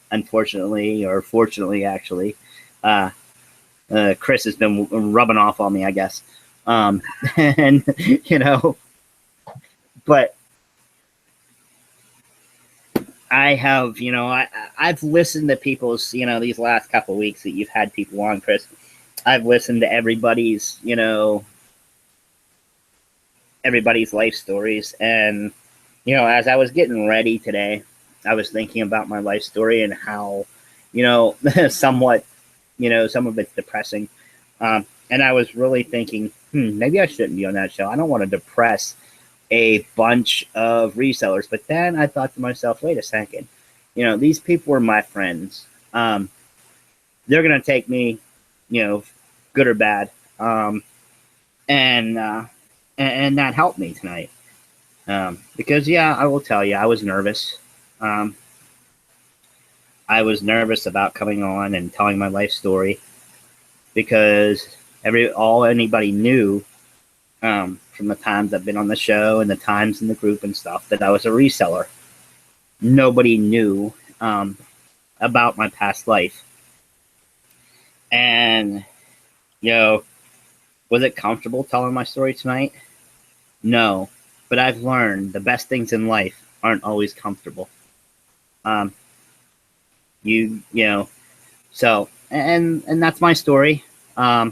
unfortunately, or fortunately, actually, Chris has been rubbing off on me, I guess. And, but I have, I've listened to people's, these last couple of weeks that you've had people on, Chris. I've listened to everybody's life stories. And, as I was getting ready today, I was thinking about my life story and how, somewhat, some of it's depressing. And I was really thinking, maybe I shouldn't be on that show. I don't want to depress a bunch of resellers. But then I thought to myself, wait a second, these people are my friends. They're going to take me, good or bad. And that helped me tonight. Because, yeah, I will tell you, I was nervous. I was nervous about coming on and telling my life story because anybody knew from the times I've been on the show and the times in the group and stuff that I was a reseller. Nobody knew about my past life. And, was it comfortable telling my story tonight? No. But I've learned the best things in life aren't always comfortable. So, and that's my story. I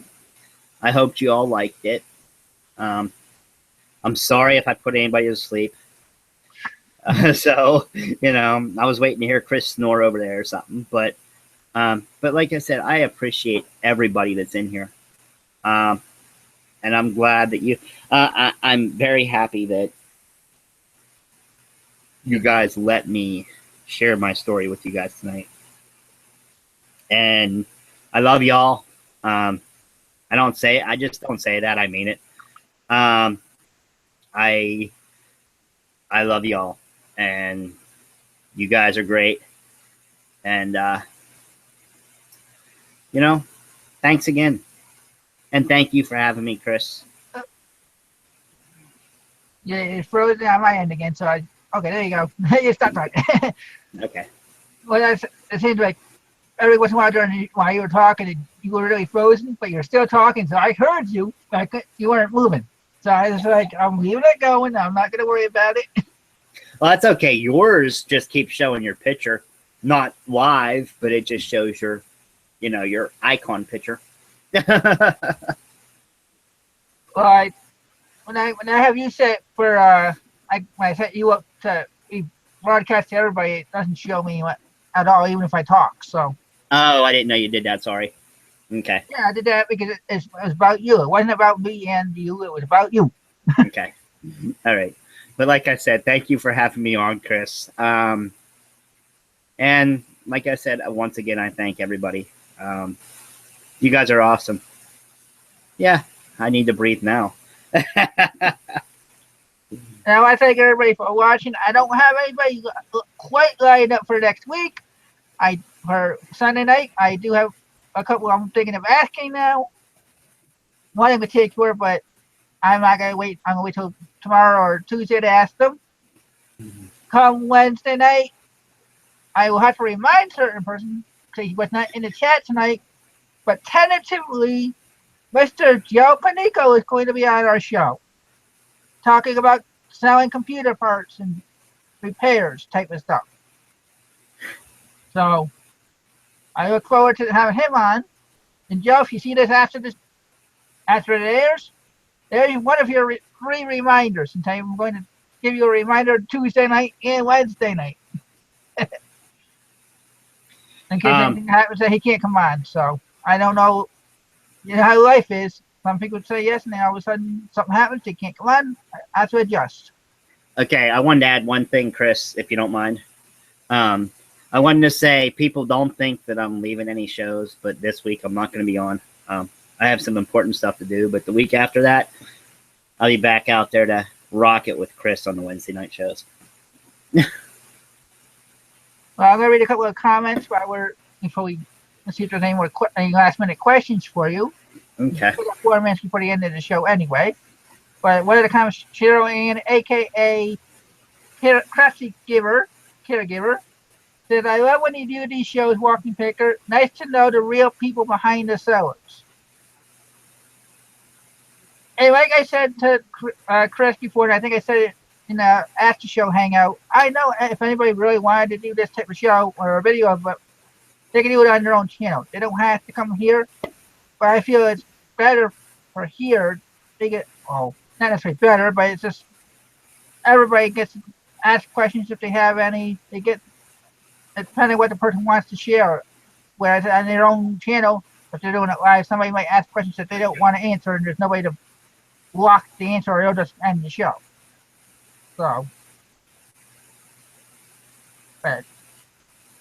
hoped you all liked it. I'm sorry if I put anybody to sleep. So, I was waiting to hear Chris snore over there or something. But like I said, I appreciate everybody that's in here. And I'm glad that I'm very happy that you guys let me share my story with you guys tonight. And I love y'all. I just don't say that. I mean it. I love y'all, and you guys are great. And, thanks again. And thank you for having me, Chris. Yeah, it's frozen on my end again. So okay, there you go. You stop talking. Okay. Well, it seems like every once in a while while you were talking, you were really frozen, but you're still talking. So I heard you, but you weren't moving. So I was like, I'm leaving it going. I'm not going to worry about it. Well, that's okay. Yours just keeps showing your picture, not live, but it just shows your icon picture. Well, when I have you set for when I set you up to be broadcast to everybody, it doesn't show me at all, even if I talk. So. Oh, I didn't know you did that. Sorry. Okay. Yeah, I did that because it was about you. It wasn't about me and you. It was about you. Okay. All right. But like I said, thank you for having me on, Chris. And like I said, once again, I thank everybody. You guys are awesome. Yeah, I need to breathe now. Now I thank everybody for watching. I don't have anybody quite lined up for next week. For Sunday night, I do have a couple I'm thinking of asking now. One in particular, but I'm not gonna wait. I'm gonna wait till tomorrow or Tuesday to ask them. Come Wednesday night, I will have to remind certain person because he was not in the chat tonight, but tentatively, Mr. Joe Panico is going to be on our show, talking about selling computer parts and repairs type of stuff. So I look forward to having him on. And Joe, if you see this after it airs, there's one of your 3 reminders. And I'm going to give you a reminder Tuesday night and Wednesday night. In case anything happens that he can't come on. So I don't know, how life is. Some people say yes, and then all of a sudden something happens, they can't come on. I have to adjust. Okay, I wanted to add one thing, Chris, if you don't mind. I wanted to say people don't think that I'm leaving any shows, but this week I'm not going to be on. I have some important stuff to do, but the week after that, I'll be back out there to rock it with Chris on the Wednesday night shows. Well, I'm going to read a couple of comments before we let's see if there's any last minute questions for you. Okay. We got 4 minutes before the end of the show anyway. But one of the comments, Shiro Ann, aka Crafty Caregiver, says, I love when you do these shows, Walking Picker. Nice to know the real people behind the sellers. And like I said to Chris before, and I think I said it in the after show hangout, I know if anybody really wanted to do this type of show or a video of it, they can do it on their own channel. They don't have to come here. But I feel it's better for here. They get, not necessarily better, but it's just everybody gets to ask questions if they have any. They get, depending on what the person wants to share. Whereas on their own channel, if they're doing it live, somebody might ask questions that they don't want to answer, and there's nobody to block the answer, or they'll just end the show. So, but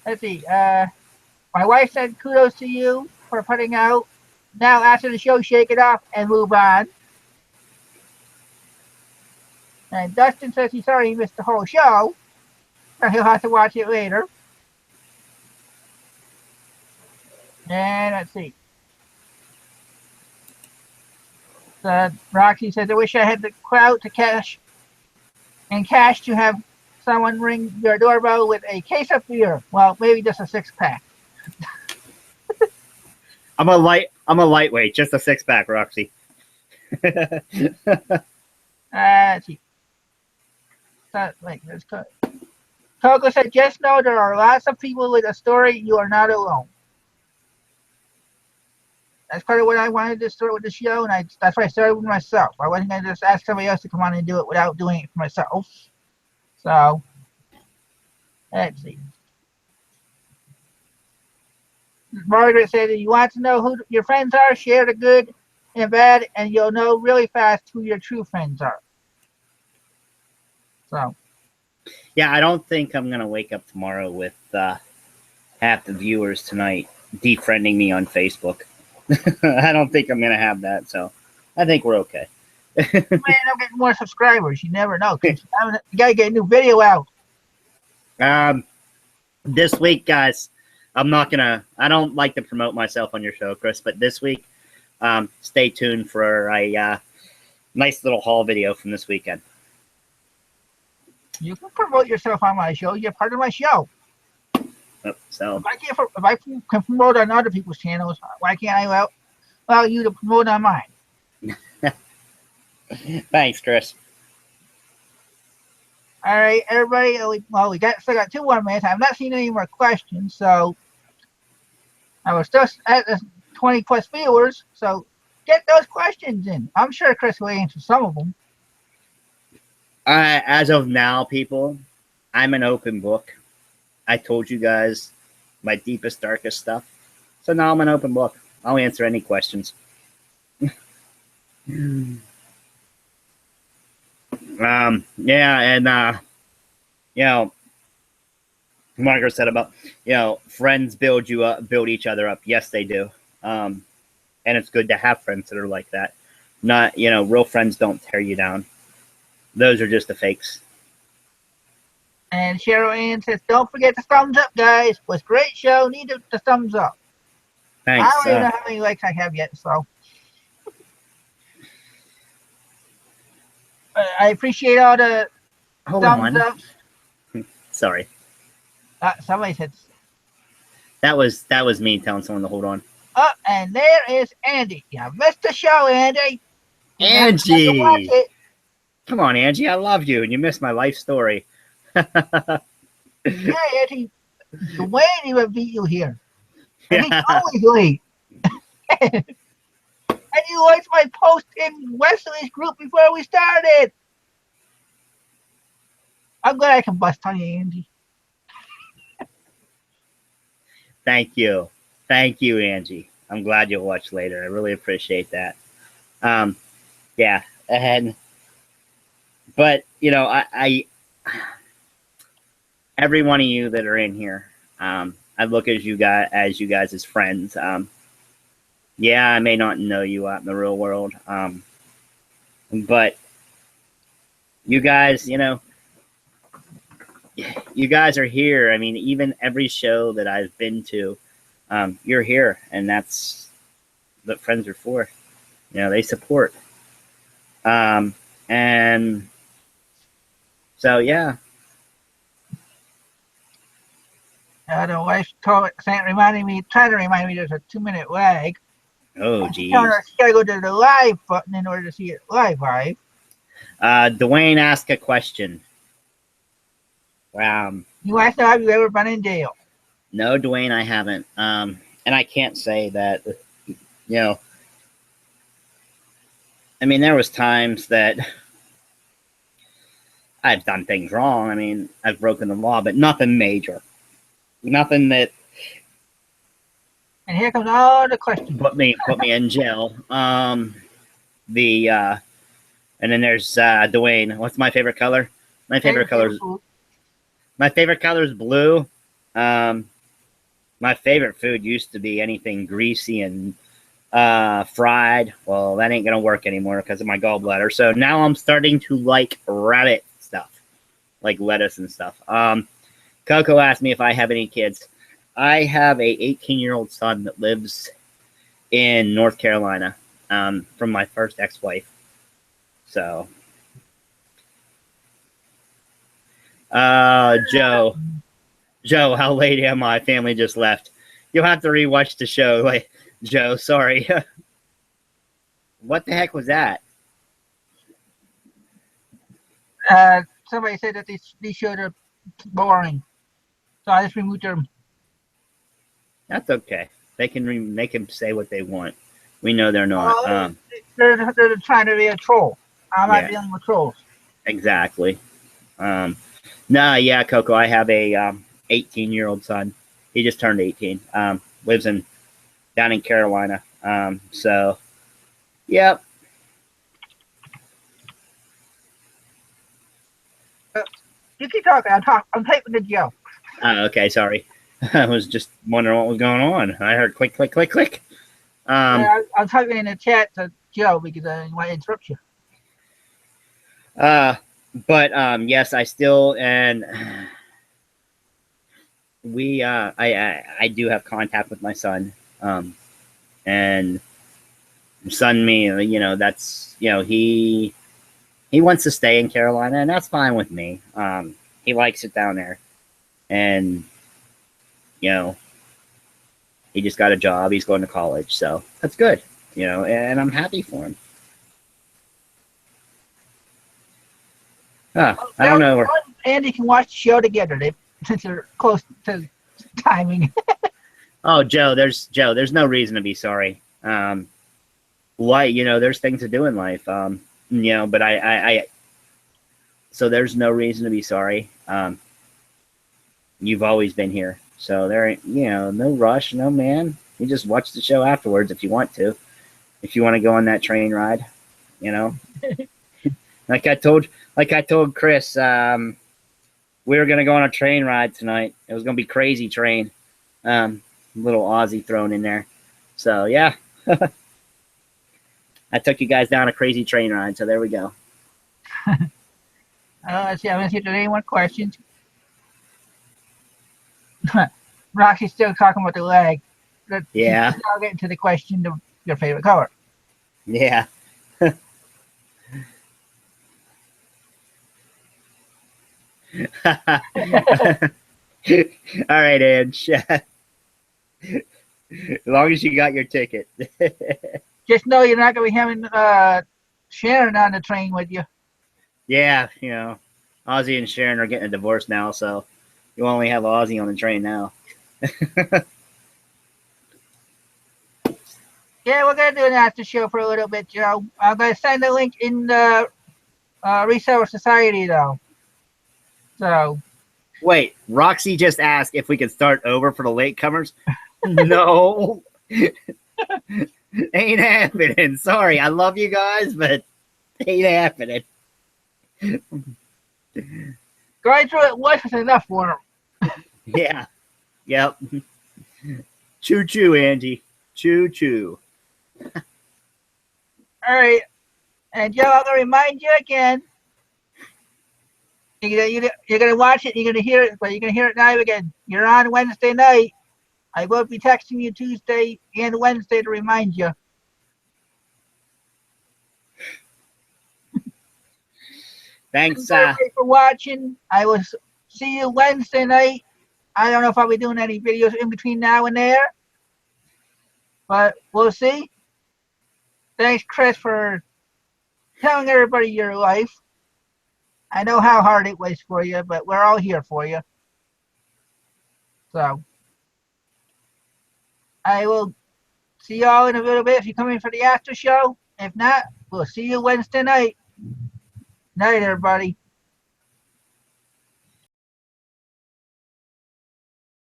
let's see. My wife said kudos to you for putting out. Now after the show, shake it off and move on. And Dustin says he's sorry he missed the whole show, but he'll have to watch it later. And let's see. Roxy says, I wish I had the clout to cash to have someone ring your doorbell with a case of beer. Well, maybe just a 6-pack. I'm a lightweight, just a 6-pack, Roxy. Let's see. Let's go. Coco said, just know there are lots of people with a story. You are not alone. That's part of what I wanted to start with the show, and that's why I started with myself. I wasn't going to just ask somebody else to come on and do it without doing it for myself. So, let's see. Margaret said, if you want to know who your friends are, share the good and bad, and you'll know really fast who your true friends are. So. Yeah, I don't think I'm going to wake up tomorrow with half the viewers tonight defriending me on Facebook. I don't think I'm going to have that, so I think we're okay. You might end up getting more subscribers. You never know. You got to get a new video out. This week, guys, I don't like to promote myself on your show, Chris, but this week, stay tuned for a nice little haul video from this weekend. You can promote yourself on my show. You're part of my show. So if I can promote on other people's channels, why can't I allow you to promote on mine? Thanks, Chris. All right, everybody. We still got 2 more minutes. I've not seen any more questions, so I was just at 20 plus viewers. So get those questions in. I'm sure Chris will answer some of them. As of now, people, I'm an open book. I told you guys my deepest, darkest stuff. So now I'm an open book. I'll answer any questions. Yeah, and Margaret said about, friends build each other up. Yes, they do. And it's good to have friends that are like that. Not, real friends don't tear you down. Those are just the fakes. And Cheryl Ann says, don't forget the thumbs up, guys. Was great show. Need the thumbs up. Thanks. I don't even know how many likes I have yet, so. I appreciate all the thumbs up. Sorry. Somebody said. That was me telling someone to hold on. Oh, and there is Andy. You missed the show, Andy. Angie. Come on, Angie. I love you, and you missed my life story. Yeah, Angie. Wayne even beat you here. And he's Yeah. always late. And he likes my post in Wesley's group before we started. I'm glad I can bust on you, Angie. Thank you. Thank you, Angie. I'm glad you'll watch later. I really appreciate that. Um, yeah. And but I every one of you that are in here, I look at you guys as friends. Yeah, I may not know you out in the real world. But you guys, you guys are here. I mean, even every show that I've been to, you're here, and that's what friends are for. They support. And so, yeah. The wife trying to remind me there's a 2-minute lag. Oh, She geez. gotta go to the live button in order to see it live. Dwayne asked a question. You asked her, have you ever been in jail? No, Dwayne, I haven't. And I can't say that, I mean, there was times that I've done things wrong. I mean, I've broken the law, but nothing major. Nothing that. And here comes all the questions. Put me in jail. And then there's Dwayne. What's my favorite color? My favorite color is blue. My favorite food used to be anything greasy and fried. Well, that ain't gonna work anymore because of my gallbladder. So now I'm starting to like rabbit stuff, like lettuce and stuff. Coco asked me if I have any kids. I have a 18-year-old son that lives in North Carolina, from my first ex-wife. So, Joe, how late am I? Family just left. You'll have to rewatch the show. Like, Joe, sorry. What the heck was that? Somebody said that these shows are boring, so I just removed them. That's okay. They can say what they want. We know they're not. They're trying to be a troll. I'm not dealing with trolls. Exactly. Yeah, Coco, I have a 18-year-old son. He just turned 18. Lives down in Carolina. So, yep. You keep talking. I'm typing to Joe. Okay, sorry. I was just wondering what was going on. I heard click, click, click, click. I'm typing in the chat to Joe because I want to interrupt you. But yes, I still and we I do have contact with my son. And son me, that's he wants to stay in Carolina, and that's fine with me. He likes it down there, and he just got a job. He's going to college, so that's good. And I'm happy for him. I don't know. Andy can watch the show together since they're close to timing. Oh, Joe, there's no reason to be sorry. There's things to do in life. But so there's no reason to be sorry. You've always been here. So there ain't, no rush, no man. You just watch the show afterwards if you want to. If you want to go on that train ride, Like I told Chris, we were gonna go on a train ride tonight. It was gonna be crazy train. Little Aussie thrown in there. So yeah. I took you guys down a crazy train ride, so there we go. Let's see, I'm gonna see if there's any more questions. Roxy's still talking about the leg. Yeah. I'll get into the question of your favorite color. Yeah. All right, Ange. As long as you got your ticket. Just know you're not going to be having Sharon on the train with you. Yeah, Ozzy and Sharon are getting a divorce now, so you only have Ozzy on the train now. Yeah, we're gonna do an after show for a little bit, Joe. I'm gonna send the link in the Reseller Society though. So Wait, Roxy just asked if we could start over for the latecomers. No, ain't happening. Sorry, I love you guys, but ain't happening. going through it once is enough for them. Yeah, yep. Choo choo, Angie. Choo choo. All right, and Joe, I'm gonna remind you again. You're gonna watch it. You're gonna hear it, but you're gonna hear it now again. You're on Wednesday night. I will be texting you Tuesday and Wednesday to remind you. Thanks. Everybody for watching. I will see you Wednesday night. I don't know if I'll be doing any videos in between now and there, but we'll see. Thanks, Chris, for telling everybody your life. I know how hard it was for you, but we're all here for you. So I will see y'all in a little bit if you come in for the after show. If not, we'll see you Wednesday night. Night, everybody.